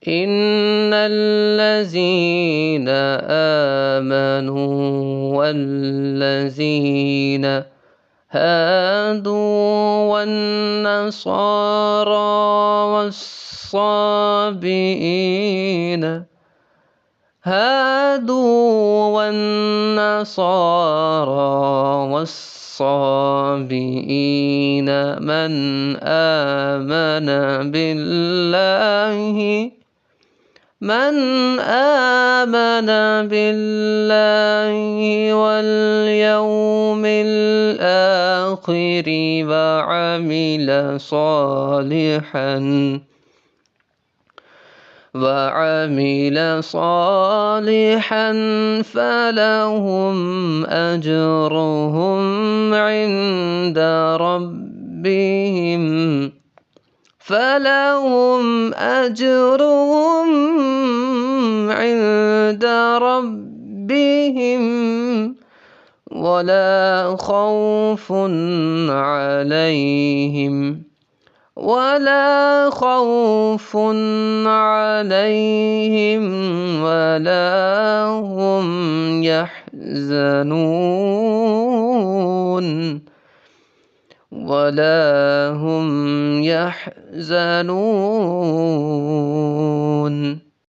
إن الذين آمنوا والذين هادوا والنصارى والصابئين من آمن بالله واليوم الآخر وعمل صالحا فلهم أجرهم عند ربهم ولا خوف عليهم ولا هم يحزنون